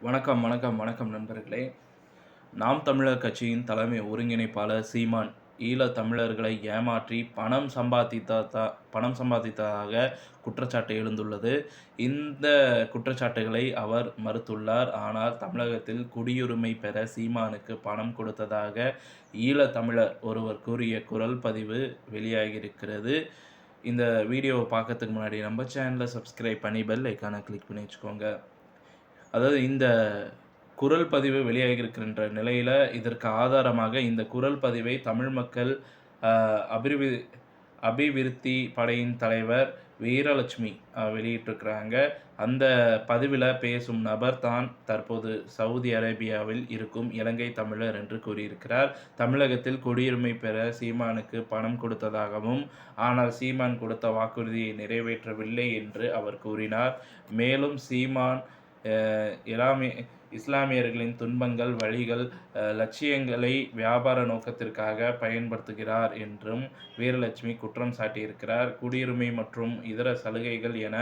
வணக்கம், வணக்கம், வணக்கம் நண்பர்களே! நாம் தமிழர் கட்சியின் தலைமை ஒருங்கிணைப்பாளர் சீமான், ஈழத் தமிழர்களை ஏமாற்றி பணம் சம்பாதித்ததாக குற்றச்சாட்டு எழுந்துள்ளது. இந்த குற்றச்சாட்டுகளை அவர் மறுத்துள்ளார். ஆனால், தமிழகத்தில் குடியுரிமை பெற சீமானுக்கு பணம் கொடுத்ததாக ஈழத் தமிழர் ஒருவர் கூறிய குரல் பதிவு வெளியாகியிருக்கிறது. இந்த வீடியோவ பார்க்கறதுக்கு முன்னாடி நம்ம சேனலை சப்ஸ்கிரைப் பண்ணி பெல் ஐகானை கிளிக் பண்ணி வச்சுக்கோங்க. அதாவது இந்த குரல் பதிவு வெளியாகியிருக்கின்ற நிலையில, இதற்கு ஆதாரமாக இந்த குரல் பதிவை தமிழ் மக்கள் அ அபிர்வி அபிவிருத்தி படையின் தலைவர் வீரலட்சுமி வெளியிட்டிருக்கிறாங்க. அந்த பதிவில பேசும் நபர் தான் தற்போது சவுதி அரேபியாவில் இருக்கும் இலங்கை தமிழர் என்று கூறியிருக்கிறார். தமிழகத்தில் குடியுரிமை பெற சீமானுக்கு பணம் கொடுத்ததாகவும், ஆனால் சீமான் கொடுத்த வாக்குறுதியை நிறைவேற்றவில்லை என்று அவர் கூறினார். மேலும் சீமான் இஸ்லாமியர்களின் துன்பங்கள், வலிகள், லட்சியங்களை வியாபார நோக்கத்திற்காக பயன்படுத்துகிறார் என்றும் வீரலட்சுமி குற்றம் சாட்டியிருக்கிறார். குடியுரிமை மற்றும் இதர சலுகைகள் என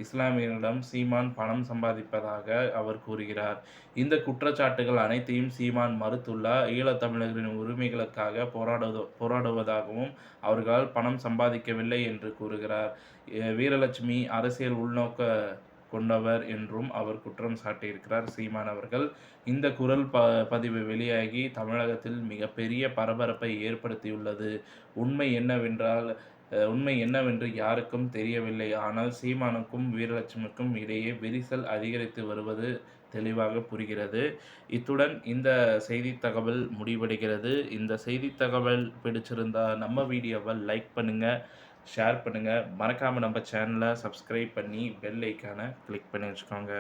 இஸ்லாமியர்களிடம் சீமான் பணம் சம்பாதிப்பதாக அவர் கூறுகிறார். இந்த குற்றச்சாட்டுகள் அனைத்தையும் சீமான் மறுத்துள்ளார். ஈழத்தமிழர்களின் உரிமைகளுக்காக போராடுவதாகவும், அவர்களால் பணம் சம்பாதிக்கவில்லை என்று கூறுகிறார். வீரலட்சுமி அரசியல் உள்நோக்க கொண்டவர் என்றும் அவர் குற்றம் சாட்டியிருக்கிறார் சீமான் அவர்கள். இந்த குரல் பதிவு வெளியாகி தமிழகத்தில் மிகப்பெரிய பரபரப்பை ஏற்படுத்தியுள்ளது. உண்மை என்னவென்று யாருக்கும் தெரியவில்லை. ஆனால் சீமானுக்கும் வீரலட்சுமிக்கும் இடையே விரிசல் அதிகரித்து வருவது தெளிவாக புரிகிறது. இத்துடன் இந்த செய்தி தகவல் முடிவடைகிறது. இந்த செய்தி தகவல் பிடிச்சிருந்தா நம்ம வீடியோவை லைக் பண்ணுங்க, ஷேர் பண்ணுங்க. மறக்காம நம்ம சேனலை சப்ஸ்கிரைப் பண்ணி பெல் ஐகானை கிளிக் பண்ணி வச்சுக்கோங்க.